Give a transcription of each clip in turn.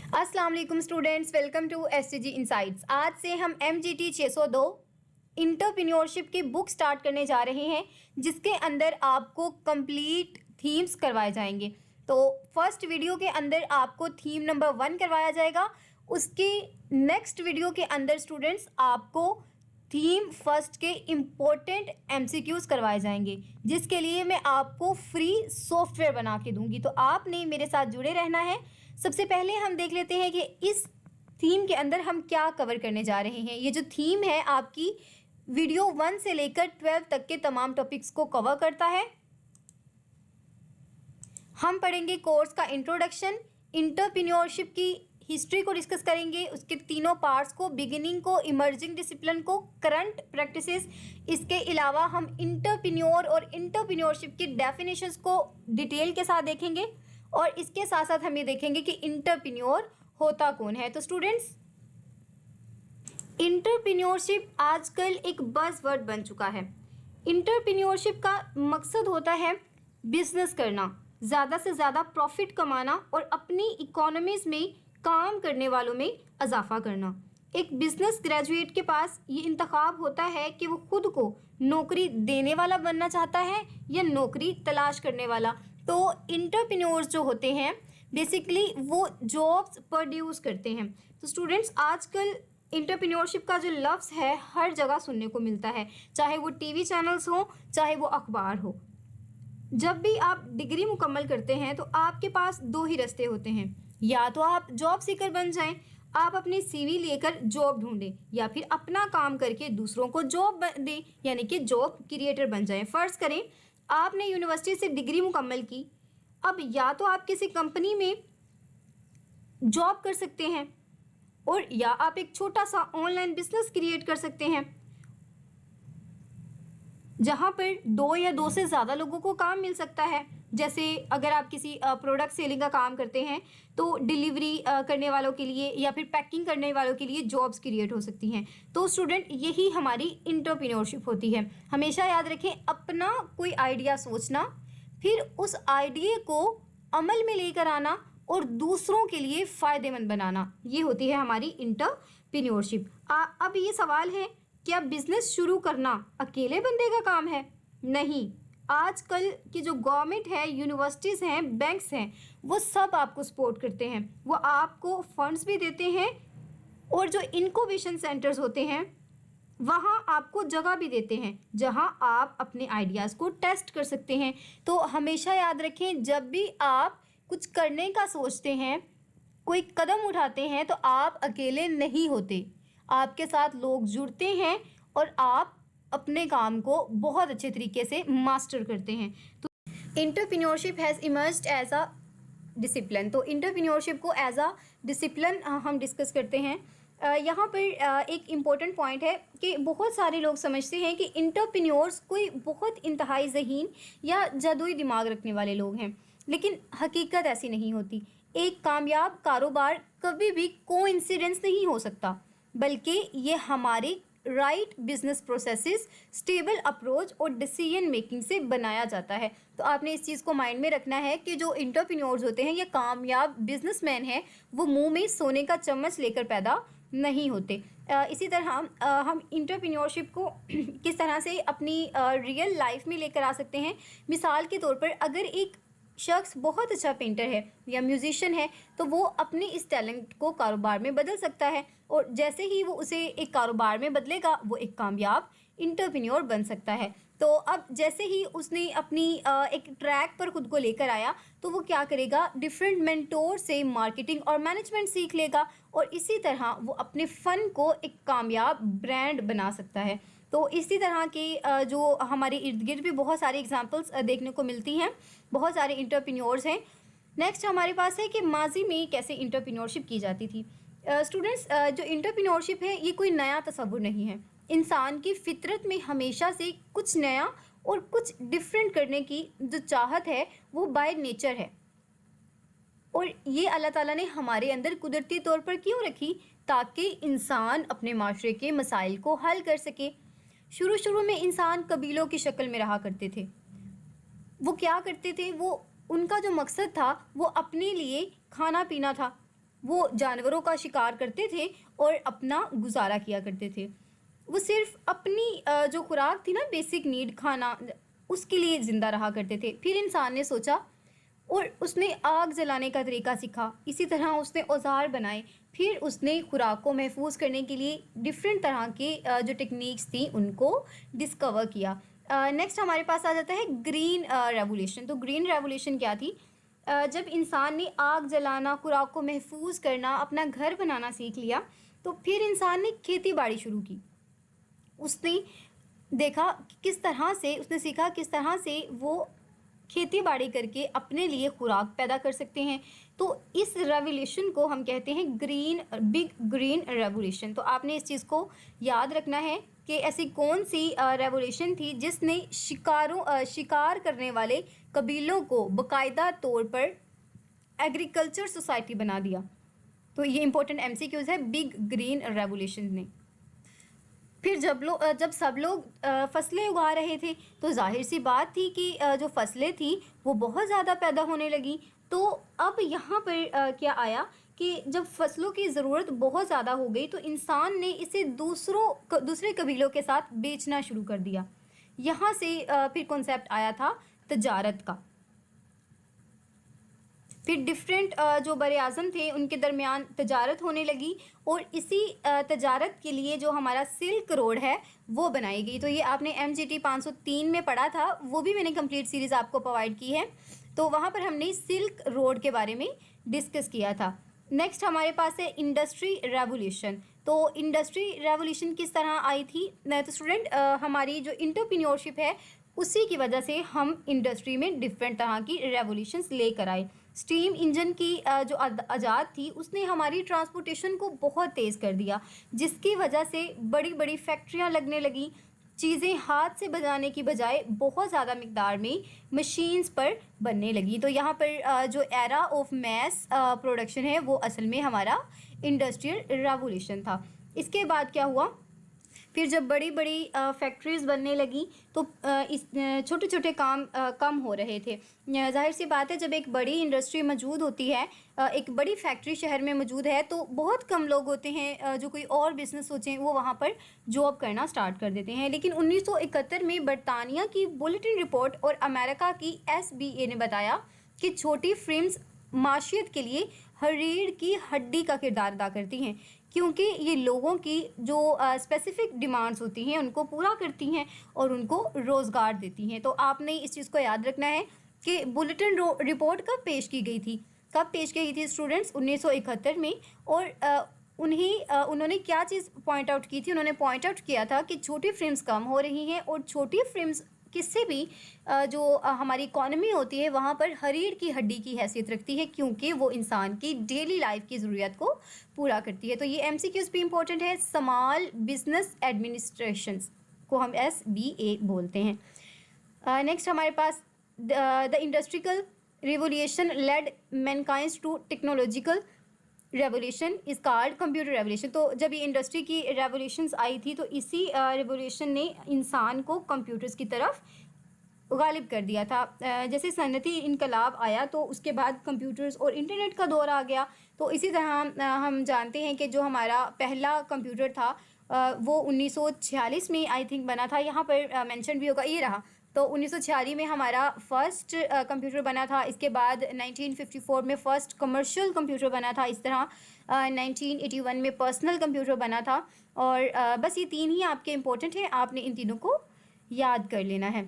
अस्सलाम वालेकुम students, welcome to STG insights. आज से हम MGT 602 इंटरप्रेन्योरशिप की बुक स्टार्ट करने जा रहे हैं, जिसके अंदर आपको कंप्लीट थीम्स करवाए जाएंगे। तो फर्स्ट वीडियो के अंदर आपको थीम नंबर 1 करवाया जाएगा। उसके नेक्स्ट वीडियो के अंदर स्टूडेंट्स आपको थीम फर्स्ट के इम्पोर्टेंट MCQs करवाए जाएंगे, जिसके लिए मैं आपको फ्री सॉफ्टवेयर बना के दूंगी। तो आपने मेरे साथ जुड़े रहना है। सबसे पहले हम देख लेते हैं कि इस थीम के अंदर हम क्या कवर करने जा रहे हैं। ये जो थीम है आपकी वीडियो 1 से लेकर 12 तक के तमाम टॉपिक्स को कवर करता है। हम पढ़ेंगे कोर्स का इंट्रोडक्शन, इंटरप्रेन्योरशिप की हिस्ट्री को डिस्कस करेंगे, उसके तीनों पार्ट्स को, बिगिनिंग को, इमर्जिंग डिसिप्लिन को, करंट प्रैक्टिसेस। इसके अलावा हम इंटरप्रेन्योर और इंटरप्रेन्योरशिप की डेफिनेशंस को डिटेल के साथ देखेंगे, और इसके साथ साथ हम ये देखेंगे कि इंटरप्रेन्योर होता कौन है। तो स्टूडेंट्स, इंटरप्रेन्योरशिप आजकल एक बज़वर्ड बन चुका है। इंटरप्रेन्योरशिप का मकसद होता है बिजनेस करना, ज़्यादा से ज़्यादा प्रॉफिट कमाना और अपनी इकोनॉमीज में काम करने वालों में इजाफा करना। एक बिजनेस ग्रेजुएट के पास ये इंतखाब होता है कि वो खुद को नौकरी देने वाला बनना चाहता है या नौकरी तलाश करने वाला। तो इंटरप्रेन्योर्स जो होते हैं बेसिकली वो जॉब्स प्रोड्यूस करते हैं। तो स्टूडेंट्स, आजकल इंटरप्रेन्योरशिप का जो लफ्ज़ है हर जगह सुनने को मिलता है, चाहे वो टीवी चैनल्स हो, चाहे वो अखबार हो। जब भी आप डिग्री मुकम्मल करते हैं तो आपके पास दो ही रास्ते होते हैं, या तो आप जॉब सीकर बन जाएं, आप अपनी CV लेकर जॉब ढूंढें, या फिर अपना काम करके दूसरों को जॉब दें, यानी कि जॉब क्रिएटर बन जाएं। फ़र्ज़ करें आपने यूनिवर्सिटी से डिग्री मुकम्मल की, अब या तो आप किसी कंपनी में जॉब कर सकते हैं, और या आप एक छोटा सा ऑनलाइन बिजनेस क्रिएट कर सकते हैं, जहाँ पर 2 या 2 से ज़्यादा लोगों को काम मिल सकता है। जैसे अगर आप किसी प्रोडक्ट सेलिंग का काम करते हैं तो डिलीवरी करने वालों के लिए या फिर पैकिंग करने वालों के लिए जॉब्स क्रिएट हो सकती हैं। तो स्टूडेंट, यही हमारी इंटरप्रेन्योरशिप होती है। हमेशा याद रखें, अपना कोई आइडिया सोचना, फिर उस आइडिया को अमल में लेकर आना और दूसरों के लिए फ़ायदेमंद बनाना, ये होती है हमारी इंटरप्रेन्योरशिप। अब ये सवाल है, क्या बिजनेस शुरू करना अकेले बंदे का काम है? नहीं, आजकल की जो गवर्नमेंट है, यूनिवर्सिटीज़ हैं, बैंक्स हैं, वो सब आपको सपोर्ट करते हैं। वो आपको फंड्स भी देते हैं, और जो इनक्यूबेशन सेंटर्स होते हैं वहाँ आपको जगह भी देते हैं, जहाँ आप अपने आइडियाज़ को टेस्ट कर सकते हैं। तो हमेशा याद रखें, जब भी आप कुछ करने का सोचते हैं, कोई कदम उठाते हैं, तो आप अकेले नहीं होते, आपके साथ लोग जुड़ते हैं और आप अपने काम को बहुत अच्छे तरीके से मास्टर करते हैं। तो entrepreneurship has emerged as a discipline. तो इंटरप्रेन्योरशिप को एज अ डिसिप्लिन हम डिस्कस करते हैं। यहाँ पर एक इम्पॉर्टेंट पॉइंट है कि बहुत सारे लोग समझते हैं कि इंटरप्रेन्योर्स कोई बहुत इंतहाई ज़हीन या जादुई दिमाग रखने वाले लोग हैं, लेकिन हकीकत ऐसी नहीं होती। एक कामयाब कारोबार कभी भी कोइंसिडेंस नहीं हो सकता, बल्कि ये हमारे right business processes, stable approach और डिसीजन मेकिंग से बनाया जाता है। तो आपने इस चीज़ को माइंड में रखना है कि जो इंटरप्रेन्योर्स होते हैं या कामयाब बिजनेसमैन हैं, वो मुंह में सोने का चम्मच लेकर पैदा नहीं होते। इसी तरह हम इंटरप्रेन्योरशिप को किस तरह से अपनी रियल लाइफ में लेकर आ सकते हैं। मिसाल के तौर पर, अगर एक शख्स बहुत अच्छा पेंटर है या म्यूजिशियन है, तो वो अपने इस टैलेंट को कारोबार में बदल सकता है, और जैसे ही वो उसे एक कारोबार में बदलेगा, वो एक कामयाब इंटरप्रेन्योर बन सकता है। तो अब जैसे ही उसने अपनी एक ट्रैक पर खुद को लेकर आया, तो वो क्या करेगा, डिफरेंट मेंटोर से मार्केटिंग और मैनेजमेंट सीख लेगा, और इसी तरह वो अपने फ़न को एक कामयाब ब्रांड बना सकता है। तो इसी तरह के जो हमारे इर्द गिर्द भी बहुत सारी एग्जांपल्स देखने को मिलती हैं, बहुत सारे इंटरप्रेन्योर्स हैं। नेक्स्ट हमारे पास है कि माजी में कैसे इंटरप्रेन्योरशिप की जाती थी। स्टूडेंट्स, जो इंटरप्रेन्योरशिप है ये कोई नया तस्वुर नहीं है। इंसान की फितरत में हमेशा से कुछ नया और कुछ डिफरेंट करने की जो चाहत है वो बाय नेचर है, और ये अल्लाह ताला ने हमारे अंदर कुदरती तौर पर क्यों रखी, ताकि इंसान अपने माशरे के मसाइल को हल कर सके। शुरू में इंसान कबीलों की शक्ल में रहा करते थे। वो क्या करते थे, वो उनका जो मकसद था वो अपने लिए खाना पीना था, وہ جانوروں کا شکار کرتے تھے اور اپنا گزارا کیا کرتے تھے. وہ صرف اپنی جو خوراک تھی نا، بیسک نیڈ کھانا، اس کے لیے زندہ رہا کرتے تھے. پھر انسان نے سوچا اور اس نے آگ جلانے کا طریقہ سیکھا. اسی طرح اس نے اوزار بنائے. پھر اس نے خوراک کو محفوظ کرنے کے لیے ڈفرینٹ طرح کے جو ٹیکنیکس تھیں ان کو ڈسکور کیا. نیکسٹ ہمارے پاس آ جاتا ہے گرین ریولیوشن. تو گرین ریولیوشن کیا تھی؟ جب انسان نے آگ جلانا، خوراک کو محفوظ کرنا، اپنا گھر بنانا سیکھ لیا، تو پھر انسان نے کھیتی باڑی شروع کی. اس نے دیکھا کس طرح سے، اس نے سیکھا کس طرح سے وہ کھیتی باڑی کر کے اپنے لیے خوراک پیدا کر سکتے ہیں. تو اس ریولیوشن کو ہم کہتے ہیں بگ گرین ریولیوشن. تو آپ نے اس چیز کو یاد رکھنا ہے کہ ایسی کون سی ریولیوشن تھی جس نے شکار کرنے والے قبیلوں کو باقاعدہ طور پر ایگریکلچر سوسائٹی بنا دیا. تو یہ امپورٹنٹ ایم سی کیوز ہے بگ گرین ریولیوشن نے. پھر جب سب لوگ فصلیں اگا رہے تھے تو ظاہر سی بات تھی کہ جو فصلیں تھیں وہ بہت زیادہ پیدا ہونے لگیں. تو اب یہاں پر کیا آیا کہ جب فصلوں کی ضرورت بہت زیادہ ہو گئی تو انسان نے اسے دوسرے قبیلوں کے ساتھ بیچنا شروع کر دیا. یہاں سے پھر کنسیپٹ آیا تھا تجارت کا. پھر ڈفرینٹ جو بر اعظم تھے ان کے درمیان تجارت ہونے لگی، اور اسی تجارت کے لیے جو ہمارا سلک روڈ ہے وہ بنائی گئی. تو یہ آپ نے MGT 503 میں پڑھا تھا، وہ بھی میں نے کمپلیٹ سیریز آپ کو پرووائڈ کی ہے. تو وہاں پر ہم نے سلک روڈ کے بارے میں ڈسکس کیا تھا. نیکسٹ ہمارے پاس ہے انڈسٹری ریولیوشن. تو انڈسٹری ریولیوشن کس طرح آئی تھی؟ تو اسٹوڈنٹ ہماری جو انٹرپرینیورشپ ہے اسی کی وجہ سے ہم انڈسٹری میں ڈفرینٹ طرح کی ریولیوشنس لے کر آئے. اسٹیم انجن کی جو ایجاد تھی اس نے ہماری ٹرانسپورٹیشن کو بہت تیز کر دیا، جس کی وجہ سے بڑی بڑی فیکٹریاں لگنے لگیں. چیزیں ہاتھ سے بنانے کی بجائے بہت زیادہ مقدار میں مشینز پر بننے لگی. تو یہاں پر جو ایرا آف میس پروڈکشن ہے وہ اصل میں ہمارا انڈسٹریل ریولیوشن تھا. اس کے بعد کیا ہوا؟ پھر جب بڑی بڑی فیکٹریز بننے لگیں تو اس چھوٹے چھوٹے کام کم ہو رہے تھے. ظاہر سی بات ہے جب ایک بڑی انڈسٹری موجود ہوتی ہے، ایک بڑی فیکٹری شہر میں موجود ہے، تو بہت کم لوگ ہوتے ہیں جو کوئی اور بزنس سوچیں وہ وہاں پر جاب کرنا سٹارٹ کر دیتے ہیں. لیکن 1971 میں برطانیہ کی بلیٹن رپورٹ اور امریکہ کی SBA نے بتایا کہ چھوٹی فرمز معیشت کے لیے ریڑھ کی ہڈی کا کردار ادا کرتی ہیں، کیونکہ یہ لوگوں کی جو اسپیسیفک ڈیمانڈز ہوتی ہیں ان کو پورا کرتی ہیں اور ان کو روزگار دیتی ہیں. تو آپ نے اس چیز کو یاد رکھنا ہے کہ بلیٹن رپورٹ کب پیش کی گئی تھی اسٹوڈنٹس؟ 1971 میں. اور انہوں نے کیا چیز پوائنٹ آؤٹ کی تھی؟ انہوں نے پوائنٹ آؤٹ کیا تھا کہ چھوٹی فرمز کم ہو رہی ہیں، اور چھوٹی فرمز کس سے بھی جو ہماری اکانومی ہوتی ہے وہاں پر ریڑھ کی ہڈی کی حیثیت رکھتی ہے، کیونکہ وہ انسان کی ڈیلی لائف کی ضروریات کو پورا کرتی ہے. تو یہ MCQs بھی امپورٹنٹ ہے. اسمال بزنس ایڈمنسٹریشنز کو ہم SBA بولتے ہیں. نیکسٹ ہمارے پاس the industrial revolution lead mankind to technological revolution is called computer revolution. تو جب یہ انڈسٹری کی ریولیوشنز آئی تھی تو اسی ریولیوشن نے انسان کو کمپیوٹرز کی طرف غالب کر دیا تھا. جیسے صنعتی انقلاب آیا تو اس کے بعد کمپیوٹرز اور انٹرنیٹ کا دور آ گیا. تو اسی طرح ہم جانتے ہیں کہ جو ہمارا پہلا کمپیوٹر تھا وہ 1946 میں آئی تھنک بنا تھا. یہاں پر مینشن بھی ہوگا، یہ رہا. تو 1946 میں ہمارا فرسٹ کمپیوٹر بنا تھا. اس کے بعد 1954 میں فرسٹ کمرشل کمپیوٹر بنا تھا. اس طرح 1981 میں پرسنل کمپیوٹر بنا تھا. اور بس یہ تین ہی آپ کے امپورٹنٹ ہیں، آپ نے ان تینوں کو یاد کر لینا ہے.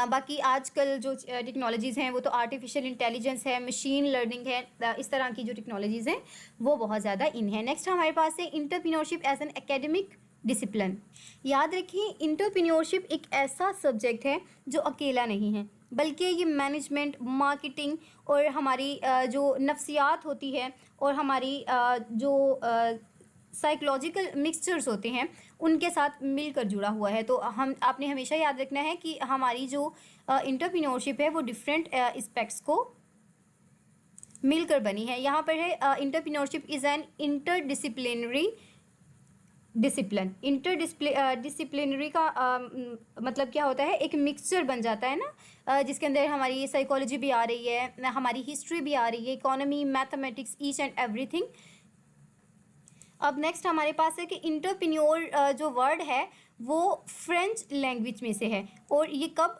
باقی آج کل جو ٹیکنالوجیز ہیں وہ تو آرٹیفیشیل انٹیلیجنس ہے، مشین لرننگ ہے، اس طرح کی جو ٹیکنالوجیز ہیں وہ بہت زیادہ ان ہیں. نیکسٹ ہمارے پاس ہے انٹرپرینیورشپ ایز این ایکیڈمک ڈسپلن. یاد رکھیں انٹرپرینیورشپ ایک ایسا سبجیکٹ ہے جو اکیلا نہیں ہے، بلکہ یہ مینجمنٹ، مارکیٹنگ اور ہماری جو نفسیات ہوتی ہے اور ہماری جو سائیکلوجیکل مکسچرز ہوتے ہیں ان کے ساتھ مل کر جڑا ہوا ہے. تو آپ نے ہمیشہ یاد رکھنا ہے کہ ہماری جو انٹرپرینیورشپ ہے وہ ڈفرینٹ اسپیکٹس کو مل کر بنی ہے. یہاں پر ہے entrepreneurship is an interdisciplinary discipline. Disciplinary का मतलब क्या होता है, एक मिक्सचर बन जाता है ना, जिसके अंदर हमारी साइकोलॉजी भी आ रही है, हमारी हिस्ट्री भी आ रही है, economy, mathematics, each and everything. अब नेक्स्ट हमारे पास है कि इंटरप्रेन्योर जो वर्ड है वो फ्रेंच लैंग्वेज में से है, और ये कब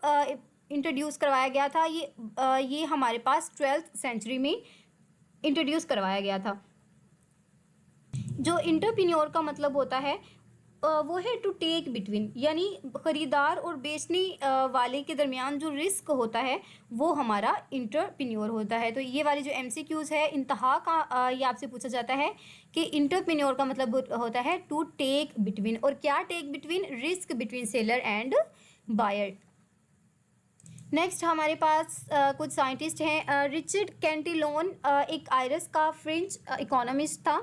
इंट्रोड्यूस करवाया गया था, ये हमारे पास 12th सेंचुरी में इंट्रोड्यूस करवाया गया था। जो इंटरप्रेन्योर का मतलब होता है वो है टू टेक बिटवीन, यानी ख़रीदार और बेचने वाले के दरमियान जो रिस्क होता है वो हमारा इंटरप्रेन्योर होता है। तो ये वाली जो MCQs है इंतहा का ये आपसे पूछा जाता है कि इंटरप्रेन्योर का मतलब होता है टू टेक बिटवीन, और क्या take between, risk between seller and buyer. Next हमारे पास कुछ साइंटिस्ट हैं। रिचर्ड कैंटिलोन एक आयरिश का फ्रेंच इकोनॉमिस्ट था।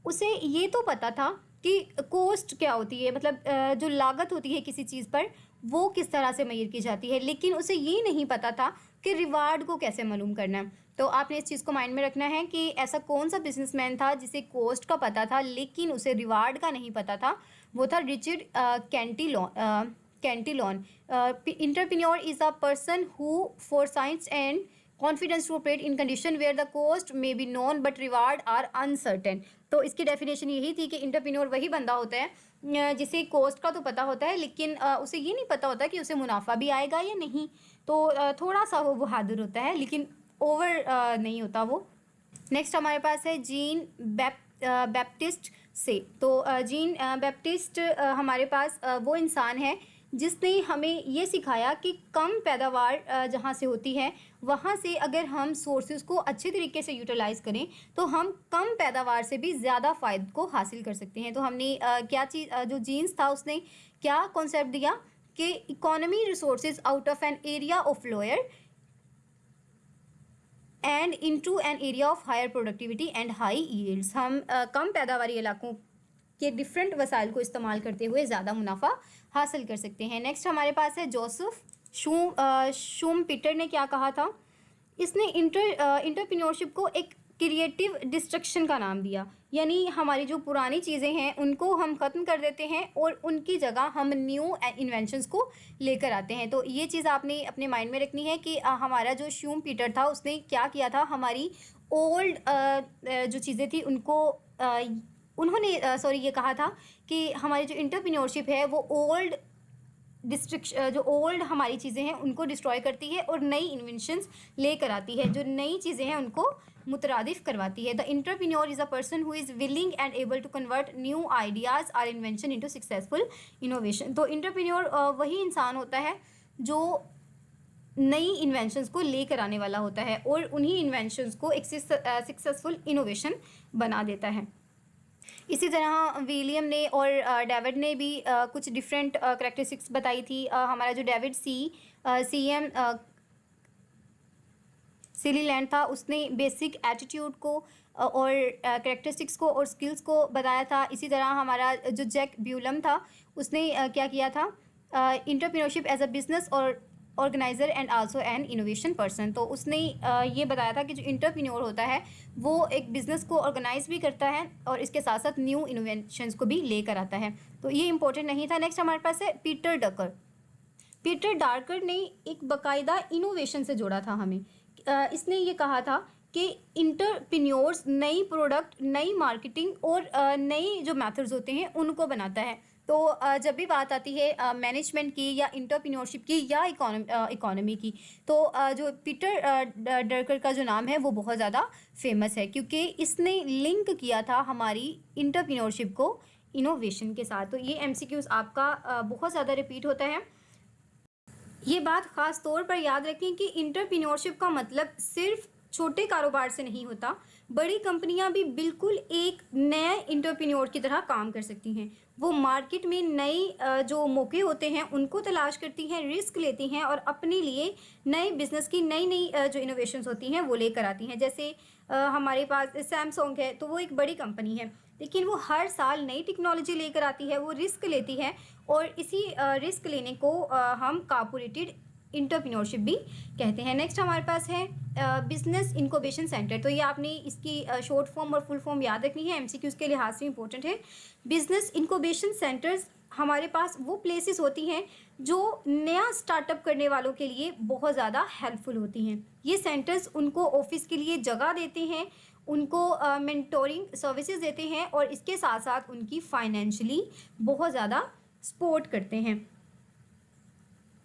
उसे ये तो पता था कि कॉस्ट क्या होती है, मतलब जो लागत होती है किसी चीज़ पर वो किस तरह से मेजर की जाती है, लेकिन उसे ये नहीं पता था कि रिवार्ड को कैसे मालूम करना है। तो आपने इस चीज़ को माइंड में रखना है कि ऐसा कौन सा बिजनेसमैन था जिसे कॉस्ट का पता था लेकिन उसे रिवार्ड का नहीं पता था, वो था Richard Cantillon. Entrepreneur is a person who foresees and confidence to operate in condition where the cost may be known but reward are uncertain। तो इसकी डेफिनेशन यही थी कि इंटरप्रेन्योर वही बंदा होता है जिसे कॉस्ट का तो पता होता है लेकिन उसे ये नहीं पता होता कि उसे मुनाफा भी आएगा या नहीं। तो थोड़ा सा वो बहादुर होता है लेकिन ओवर नहीं होता वो। नेक्स्ट हमारे पास है जीन बैप्टिस्ट से। तो जीन बैप्टिस्ट हमारे पास वो इंसान है जिसने हमें ये सिखाया कि कम पैदावार जहाँ से होती है वहाँ से अगर हम सोर्सेज को अच्छे तरीके से यूटिलाइज़ करें तो हम कम पैदावार से भी ज़्यादा फ़ायदे को हासिल कर सकते हैं। तो हमने क्या चीज़ जो जीन्स था उसने क्या कॉन्सेप्ट दिया कि economy resources out of an area of lower and into an area of higher productivity and high yields. हम कम पैदावारी इलाकों के डिफरेंट वसाइल को इस्तेमाल करते हुए ज़्यादा मुनाफा हासिल कर सकते हैं। नेक्स्ट हमारे पास है जोसेफ शूमपीटर ने क्या कहा था, इसने इंटरप्रेन्योरशिप को एक क्रिएटिव डिस्ट्रक्शन का नाम दिया, यानी हमारी जो पुरानी चीज़ें हैं उनको हम ख़त्म कर देते हैं और उनकी जगह हम न्यू इन्वेंशंस को लेकर आते हैं। तो ये चीज़ आपने अपने माइंड में रखनी है कि हमारा जो शूमपीटर था उसने क्या किया था, हमारी ओल्ड जो चीज़ें थी उनको उन्होंने ये कहा था कि हमारी जो इंटरप्रेन्योरशिप है वो जो ओल्ड हमारी चीज़ें हैं उनको डिस्ट्रॉय करती है और नई इन्वेंशंस लेकर आती है, जो नई चीज़ें हैं उनको मुतरादिफ करवाती है। The entrepreneur is a person who is willing and able to convert new ideas और इन्वेंशन इनटू सक्सेसफुल इनोवेशन। तो इंटरप्रेन्योर वही इंसान होता है जो नई इन्वेंशंस को लेकर आने वाला होता है और उन्हीं इन्वेंशंस को एक सक्सेसफुल इनोवेशन बना देता है। इसी तरह विलियम ने और डेविड ने भी कुछ डिफरेंट करेक्टरिस्टिक्स बताई थी। हमारा जो डेविड CM सिलीलैंड था उसने बेसिक एटीट्यूड को और करेक्टरिस्टिक्स को और स्किल्स को बताया था। इसी तरह हमारा जो जैक ब्यूलम था उसने क्या किया था, इंटरप्रेन्योरशिप एज अ बिजनेस और organiser and also an innovation person. तो उसने ये बताया था कि जो इंटरप्रेन्योर होता है वो एक बिज़नेस को ऑर्गेनाइज भी करता है और इसके साथ साथ न्यू इनोवेशंस को भी लेकर आता है। तो ये इंपॉर्टेंट नहीं था। नेक्स्ट हमारे पास है पीटर डार्कर ने एक बाकायदा इनोवेशन से जोड़ा था हमें। इसने ये कहा था कि इंटरप्रेन्योर्स नई प्रोडक्ट, नई मार्केटिंग और नई जो मेथड्स होते हैं उनको बनाता है। तो जब भी बात आती है मैनेजमेंट की या इंटरप्रेन्योरशिप की या इकोनॉमी की, तो जो पीटर डरकर का जो नाम है वो बहुत ज़्यादा फेमस है क्योंकि इसने लिंक किया था हमारी इंटरप्रेन्योरशिप को इनोवेशन के साथ। तो ये MCQs आपका बहुत ज़्यादा रिपीट होता है। ये बात ख़ास तौर पर याद रखें कि इंटरप्रेन्योरशिप का मतलब सिर्फ छोटे कारोबार से नहीं होता, बड़ी कंपनियां भी बिल्कुल एक नए इंटरप्रेन्योर की तरह काम कर सकती हैं। वो मार्केट में नई जो मौके होते हैं उनको तलाश करती हैं, रिस्क लेती हैं और अपने लिए नए बिज़नेस की नई जो इनोवेशंस होती हैं वो लेकर आती हैं। जैसे हमारे पास सैमसंग है, तो वो एक बड़ी कंपनी है लेकिन वो हर साल नई टेक्नोलॉजी लेकर आती है, वो रिस्क लेती है और इसी रिस्क लेने को हम कॉर्पोरेटेड इंटरप्रेन्योरशिप भी कहते हैं। नेक्स्ट हमारे पास है बिजनेस इनक्यूबेशन सेंटर। तो ये आपने इसकी शॉर्ट फॉर्म और फुल फॉर्म याद रखनी है, एमसीक्यूज़ के लिहाज से इंपॉर्टेंट है। बिजनेस इनक्यूबेशन सेंटर्स हमारे पास वो प्लेसेस होती हैं जो नया स्टार्टअप करने वालों के लिए बहुत ज़्यादा हेल्पफुल होती हैं। ये सेंटर्स उनको ऑफिस के लिए जगह देते हैं, उनको मेंटोरिंग सर्विसेज देते हैं और इसके साथ साथ उनकी फाइनेंशियली बहुत ज़्यादा सपोर्ट करते हैं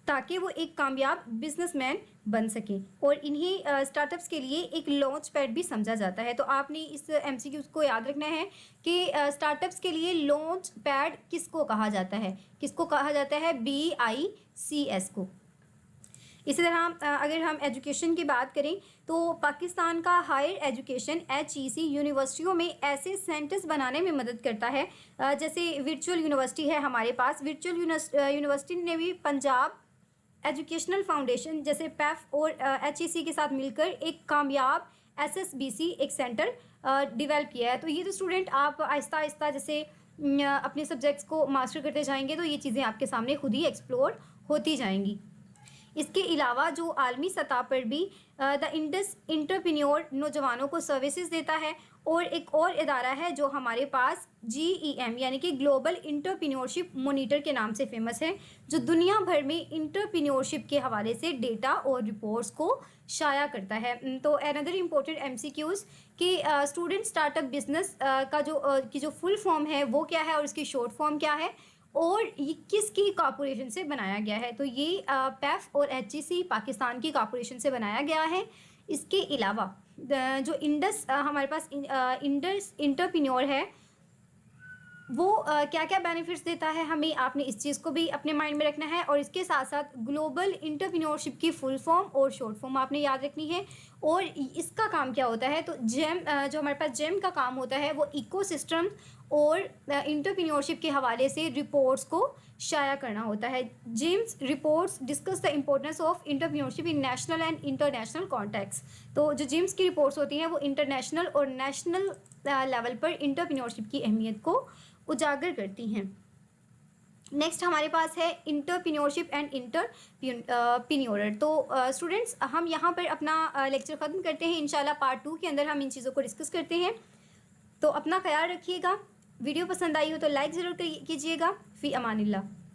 ताकि वो एक कामयाब बिजनेसमैन बन सकें। और इन्हीं स्टार्टअप्स के लिए एक लॉन्च पैड भी समझा जाता है। तो आपने इस एमसीक्यूज़ को याद रखना है कि स्टार्टअप्स के लिए लॉन्च पैड किसको कहा जाता है, किसको कहा जाता है, BICS को। इसी तरह अगर हम एजुकेशन की बात करें तो पाकिस्तान का हायर एजुकेशन HEC यूनिवर्सिटियों में ऐसे सेंटर्स बनाने में मदद करता है, जैसे वर्चुअल यूनिवर्सिटी है हमारे पास। वर्चुअल यूनिवर्सिटी ने भी पंजाब एजुकेशनल फाउंडेशन जैसे PEF और HEC के साथ मिलकर एक कामयाब SSBC एक सेंटर डिवेल्प किया है। तो ये तो स्टूडेंट आप आहिस्ता आहिस्ता जैसे अपने सब्जेक्ट्स को मास्टर करते जाएंगे तो ये चीज़ें आपके सामने खुद ही एक्सप्लोर होती जाएंगी। इसके अलावा जो आलमी सतह पर भी द इंडस इंटरप्रेन्योर नौजवानों को सर्विसेज देता है। और एक और इदारा है जो हमारे पास GEM यानी कि ग्लोबल इंटरप्रेन्योरशिप मॉनिटर के नाम से फेमस है, जो दुनिया भर में इंटरप्रेन्योरशिप के हवाले से डेटा और रिपोर्ट्स को शाया करता है। तो अनदर इम्पोर्टेंट MCQs कि स्टूडेंट स्टार्टअप बिजनेस का जो फुल फॉर्म है वो क्या है और इसकी शॉर्ट फॉर्म क्या है और ये किसकी कॉर्पोरेशन से बनाया गया है। तो ये PEF और HEC पाकिस्तान की कॉर्पोरेशन से बनाया गया है। इसके अलावा जो इंडस हमारे पास इंडस इंटरप्रेन्योर है वो क्या क्या बेनिफिट्स देता है हमें, आपने इस चीज़ को भी अपने माइंड में रखना है। और इसके साथ साथ ग्लोबल इंटरप्रेन्योरशिप की फुल फॉर्म और शॉर्ट फॉर्म आपने याद रखनी है। और इसका काम क्या होता है, तो जेम जो हमारे पास जेम का काम होता है वो इकोसिस्टम और इंटरप्रेन्योरशिप के हवाले से रिपोर्ट्स को शाया करना होता है। James reports discuss the importance of entrepreneurship in national and international context. तो जो जेम्स की रिपोर्ट्स होती हैं वो इंटरनेशनल और नेशनल लेवल पर इंटरप्रेन्योरशिप की अहमियत को उजागर करती हैं। नेक्स्ट हमारे पास है इंटरप्रेन्योरशिप एंड इंटरप्रेन्योरर। तो स्टूडेंट्स हम यहाँ पर अपना लेक्चर ख़त्म करते हैं। इंशाल्लाह पार्ट 2 के अंदर हम इन चीज़ों को डिस्कस करते हैं। तो अपना ख्याल रखिएगा। वीडियो पसंद आई हो तो लाइक ज़रूर कीजिएगा। फ़ी अमानिल्लाह।